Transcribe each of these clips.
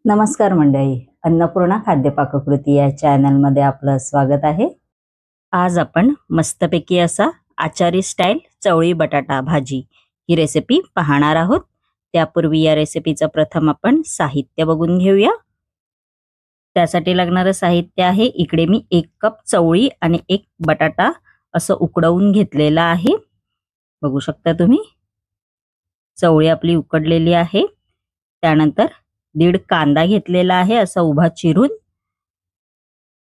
नमस्कार मंडळी, अन्नपूर्णा खाद्य पाककृती या चॅनलमध्ये आपलं स्वागत आहे। आज आपण मस्तपैकी असा आचारी स्टाईल चवळी बटाटा भाजी ही रेसिपी पाहणार आहोत। त्यापूर्वी या रेसिपीचं प्रथम आपण साहित्य बघून घेऊया। त्यासाठी लागणारं साहित्य आहे, इकडे मी 1 कप चवळी आणि 1 बटाटा असं उकडवून घेतलेला आहे। बघू शकता तुम्ही, चवळी आपली उकडलेली आहे। त्यानंतर 1.5 कांदा घेतलेला आहे असा उभा चिरून।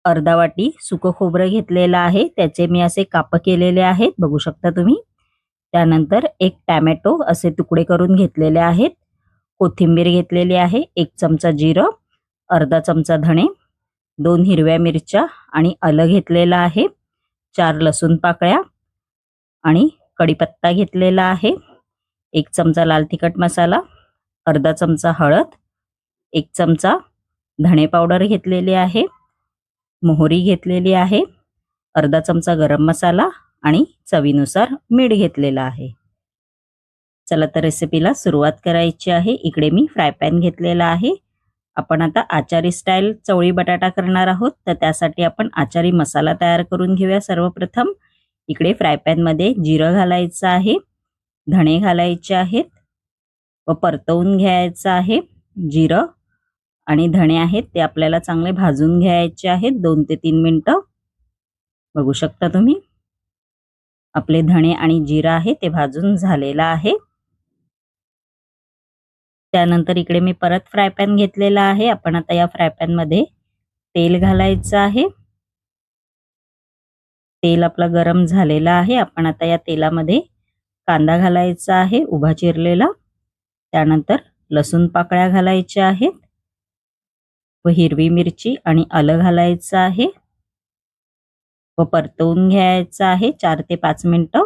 अर्धा वाटी सुकं खोबरं घेतलेलं आहे, त्याचे मी असे काप केलेले आहेत, बघू शकता तुम्ही। त्यानंतर 1 टोमॅटो असे तुकडे करून घेतलेले आहेत। कोथिंबीर घेतलेली आहे, 1 चमचा जिरं, अर्धा चमचा धणे, 2 हिरव्या मिरच्या आणि आलं घेतलेलं आहे, 4 लसूण पाकळ्या आणि कढीपत्ता घेतलेला आहे, 1 चमचा लाल तिखट मसाला, अर्धा चमचा हळद, 1 चमचा धणे पावडर घेतलेली आहे, मोहरी घेतलेली आहे, अर्धा चमचा गरम मसाला आणि चवीनुसार मीठ घेतलेला आहे। चला तर रेसिपीला सुरुवात करायची आहे। इकडे मी फ्राय पॅन घेतलेला आहे। आपण आता आचारी स्टाईल चवळी बटाटा करणार आहोत, तर त्यासाठी आपण आचारी मसाला तयार करून घेऊया। सर्वप्रथम इकडे फ्राय पॅन मध्ये जिरं घालायचं आहे, धणे घालायचे आहेत व परतवून घ्यायचं आहे। जिरं आणि धणे आहेत ते आपल्याला चांगले भाजून घ्यायचे आहेत 2 ते 3 मिनिटं। बघू शकता तुम्ही, आपले धणे आणि जिरं आहे ते भाजून झालेला आहे। त्यानंतर इकडे मी परत फ्राय पॅन घेतलेला आहे। आपण आता या फ्राय पॅन मध्ये तेल घालायचं आहे। तेल आपलं गरम झालेलं आहे। आपण आता या तेलामध्ये कांदा घालायचा आहे उभा चिरलेला, त्यानंतर लसूण पाकळ्या घालायच्या आहेत व हिरवी मिरची आणि आलं घालायचं आहे व परतवून घ्यायचं आहे 4 ते 5 मिनिटं।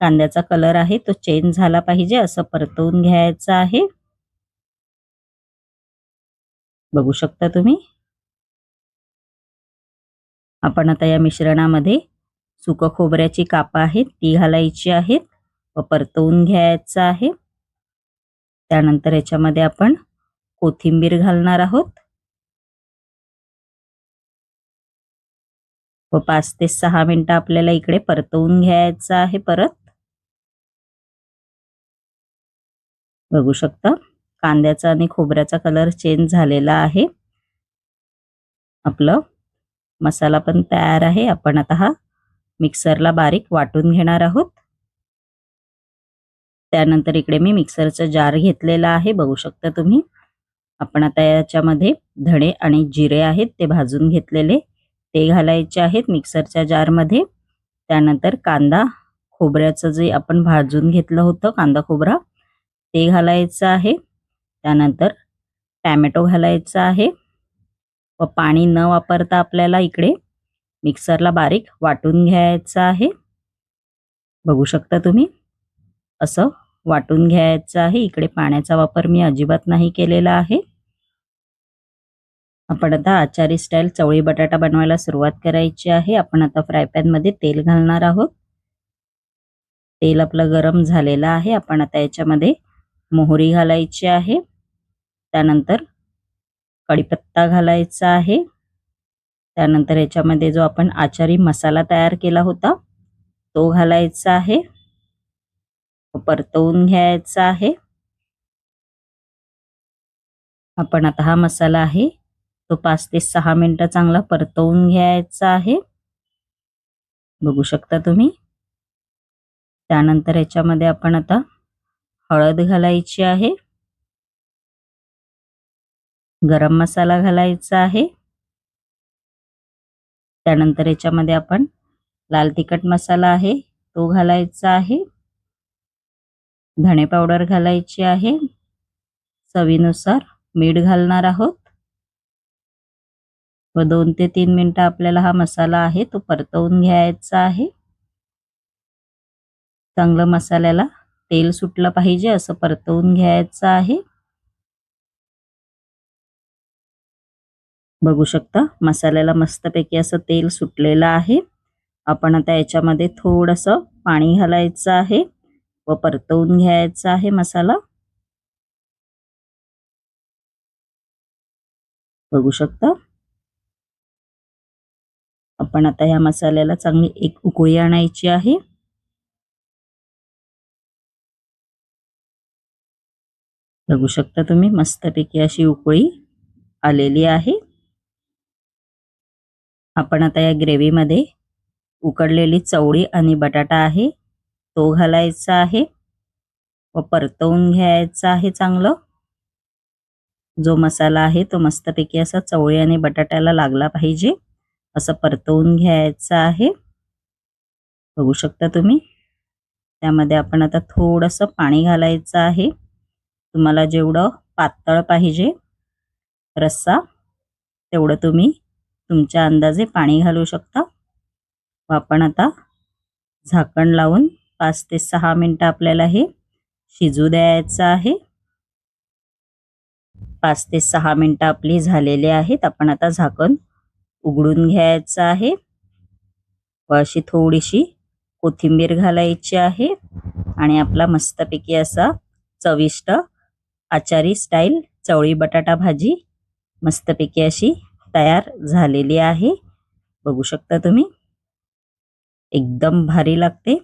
कांद्याचा कलर आहे तो चेंज झाला पाहिजे असं परतवून घ्यायचं आहे। बघू शकता तुम्ही, आपण आता या मिश्रणामध्ये सुकं खोबऱ्याची कापं आहेत ती घालायची आहेत व परतवून घ्यायचं आहे। त्यानंतर याच्यामध्ये आपण कोथिंबीर घालणार आहोत व 5 ते 6 मिनिटं आपल्याला इकडे परतवून घ्यायचं आहे परत। बघू शकता, कांद्याचा आणि खोबऱ्याचा कलर चेंज झालेला आहे। आपलं मसाला पण तयार आहे। आपण आता हा मिक्सरला बारीक वाटून घेणार आहोत। त्यानंतर इकडे मी मिक्सरचा जार घेतलेला आहे, बघू शकता तुम्ही। आपण आता याच्यामध्ये धणे आणि जिरे आहेत ते भाजून घेतलेले ते घालायचे आहेत मिक्सरच्या जार मध्ये। त्यानंतर कांदा खोबऱ्याचं जे आपण भाजून घेतलं होतं कांदा खोबरा ते घालायचं आहे। त्यानंतर टोमॅटो घालायचा आहे व पाणी न वापरता आपल्याला इकडे मिक्सरला बारीक वाटून घ्यायचं आहे। बघू शकता तुम्ही, असं वाटून घ्यायचं आहे। इकडे पाण्याचा वापर मी अजिबात नाही केलेला आहे। आपण आता आचारी स्टाईल चवळी बटाटा बनवायला सुरुवात करायची आहे। आपण आता फ्राय पॅन मध्ये तेल घालणार आहोत। तेल आपलं गरम झालेलं आहे। आपण आता याच्यामध्ये मोहरी घालायची आहे, त्यानंतर कढीपत्ता घालायचा आहे, त्यानंतर याच्यामध्ये जो आपण आचारी मसाला तयार केला होता तो घालायचा आहे, परतवून घ्यायचा आहे। आपण आता हा मसाला आहे तो 5 ते 6 मिनिटं चांगला परतवून घ्यायचा आहे। बघू शकता तुम्ही। त्यानंतर याच्यामध्ये आपण आता हळद घालायची आहे, गरम मसाला घालायचा आहे, त्यानंतर याच्यामध्ये आपण लाल तिखट मसाला आहे तो घालायचा आहे, धणे पावडर घालायची आहे, चवीनुसार मीठ घालणार आहोत व 2 ते 3 मिनिटं आपल्याला हा मसाला आहे तो परतवून घ्यायचा आहे। चांगलं मसाल्याला तेल सुटलं पाहिजे असं परतवून घ्यायचं आहे। बघू शकता, मसाल्याला मस्तपैकी असं तेल सुटलेलं आहे। आपण आता याच्यामध्ये थोडंसं पाणी घालायचं आहे व परतवून घ्यायचा आहे मसाला। बघू शकता. आपण आता या मसाल्याला चांगली एक उकळी आणायची आहे. बघू शकता तुम्ही मस्तपैकी अशी उकळी आलेली आहे. आपण आता या ग्रेव्हीमध्ये उकडलेली चवळी आणि बटाटा आहे तो घालायचा आहे व परतवून घ्यायचा आहे चांगलं. जो मसाला आहे तो मस्तपैकी असा चवळी आणि बटाट्याला लागला पाहिजे असं परतवून घ्यायचा आहे. बघू शकता तुम्ही. त्यामध्ये आपण आता थोडंसं पाणी घालायचं आहे. तुम्हाला जेवढं पातळ पाहिजे रस्सा तेवढं तुम्ही तुमच्या अंदाजे पाणी घालू शकता. व आपण आता झाकण लावून 5 ते 6 मिनिटं आपल्याला हे शिजू द्यायचं आहे. 5 ते 6 मिनिटं आपली झालेली आहेत. आपण आता झाकण उघडून घ्यायचं आहे व अशी थोडीशी कोथिंबीर घालायची आहे आणि आपला मस्तपैकी असा चविष्ट आचारी स्टाईल चवळी बटाटा भाजी मस्तपैकी अशी तयार झालेली आहे. बघू शकता तुम्ही. एकदम भारी लागते.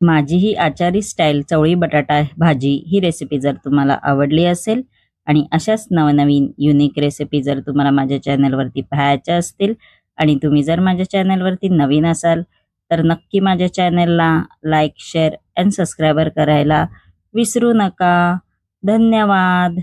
माझी ही आचारी स्टाईल चवळी बटाटा भाजी ही रेसिपी जर तुम्हाला आवडली असेल आणि अशाच नवनवीन युनिक रेसिपी जर तुम्हाला माझ्या चॅनलवरती पाहायच्या असतील आणि तुम्ही जर माझ्या चॅनलवरती नवीन असाल तर नक्की माझ्या चॅनलला लाईक, शेअर अँड सबस्क्राईबर करायला विसरू नका. धन्यवाद.